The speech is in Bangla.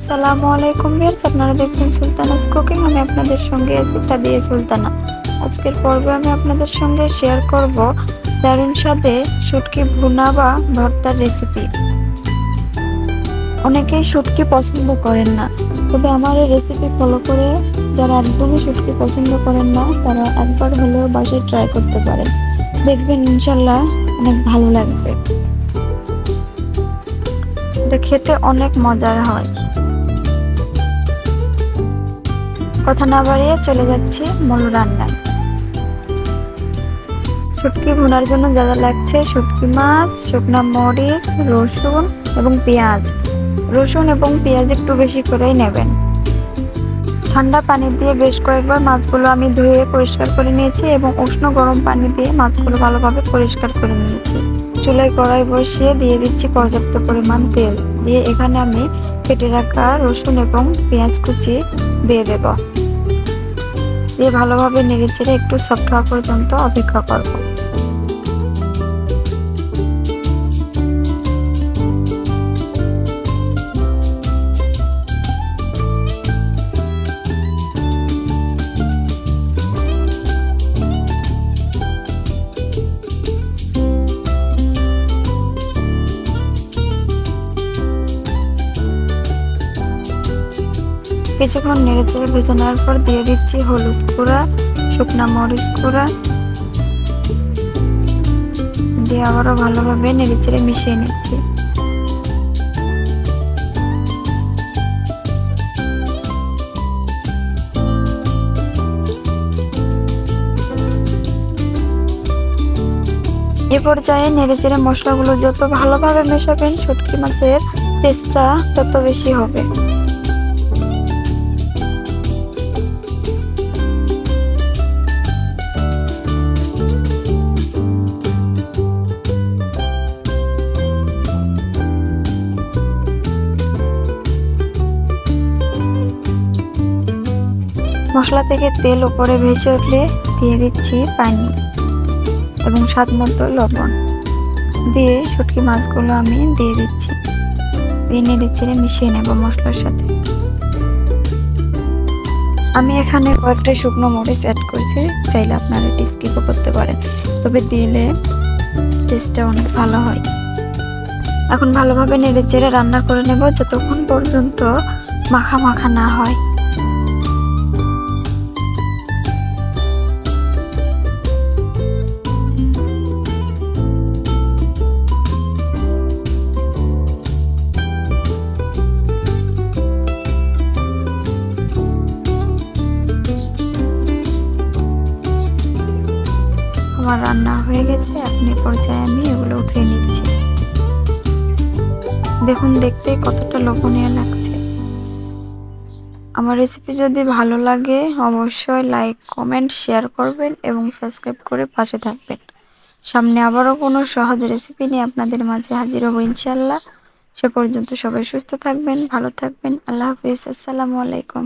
আসসালামু আলাইকুম ভিউয়ার্স, আপনারা দেখছেন সুলতানাস কুকিং। আমি আপনাদের সঙ্গে আছি সাদিয়া সুলতানা। আজকের পর্বে আমি আপনাদের সঙ্গে শেয়ার করব দারুণ স্বাদে শুটকি ভুনা বা ভর্তার রেসিপি। অনেকেই শুটকি পছন্দ করেন না, তবে আমার এই রেসিপি ফলো করে যারা একদমই শুটকি পছন্দ করেন না তারা একবার হলেও বাসায় ট্রাই করতে পারেন। দেখবেন ইনশাল্লাহ অনেক ভালো লাগবে। এটা খেতে অনেক মজার হয়। কথা না বাড়িয়ে চলে যাচ্ছি মূল রান্নায়। শুটকি ভুনার জন্য যা যা লাগছে: শুটকি মাছ, শুকনো মরিচ, রসুন এবং পেঁয়াজ। রসুন এবং পেঁয়াজ একটু বেশি করেই নেবেন। ঠান্ডা পানি দিয়ে বেশ কয়েকবার মাছগুলো আমি ধুয়ে পরিষ্কার করে নিয়েছি এবং উষ্ণ গরম পানি দিয়ে মাছগুলো ভালোভাবে পরিষ্কার করে নিয়েছি। চুলায় কড়াই বসিয়ে দিয়ে দিচ্ছি পর্যাপ্ত পরিমাণ তেল। দিয়ে এখানে আমি কেটে রাখা রসুন এবং পেঁয়াজ কুচি দিয়ে দেব। দিয়ে ভালোভাবে নেড়েচেড়ে একটু সফট হওয়া পর্যন্ত অপেক্ষা করব। কিছুক্ষণ নেড়েচেড়ে ভেজে নেওয়ার পর দিয়ে দিচ্ছি হলুদ গুঁড়া, শুকনা মরিচ গুঁড়া, দিয়ে আবারও ভালোভাবে নেড়েচেড়ে মিশিয়ে নিচ্ছি। এ পর্যায়ে নেড়েচেড়ে মশলাগুলো যত ভালোভাবে মেশাবেন শুটকি মাছের টেস্টটা তত বেশি হবে। মশলা থেকে তেল উপরে ভেসে উঠলে দিয়ে দিচ্ছি পানি এবং স্বাদ মতো লবণ। দিয়ে শুটকি মাছগুলো আমি দিয়ে দিচ্ছি। দিয়ে নেড়েচেড়ে মিশিয়ে নেব মশলার সাথে। আমি এখানে কয়েকটা শুকনো মরিচ অ্যাড করছি, চাইলে আপনারা এটা স্কিপও করতে পারেন, তবে দিলে টেস্টটা অনেক ভালো হয়। এখন ভালোভাবে নেড়েচেড়ে রান্না করে নেব যতক্ষণ পর্যন্ত মাখা মাখা না হয়। আমার রান্না হয়ে গেছে। এখন এই পর্যায়ে আমি এগুলো উঠিয়ে নিচ্ছি। দেখুন দেখতে কতটা লোভনীয় লাগছে। আমার রেসিপি যদি ভালো লাগে অবশ্যই লাইক, কমেন্ট, শেয়ার করবেন এবং সাবস্ক্রাইব করে পাশে থাকবেন। সামনে আবারও কোনো সহজ রেসিপি নিয়ে আপনাদের মাঝে হাজির হব ইনশাল্লাহ। সে পর্যন্ত সবাই সুস্থ থাকবেন, ভালো থাকবেন। আল্লাহ হাফিজ। আসসালামু আলাইকুম।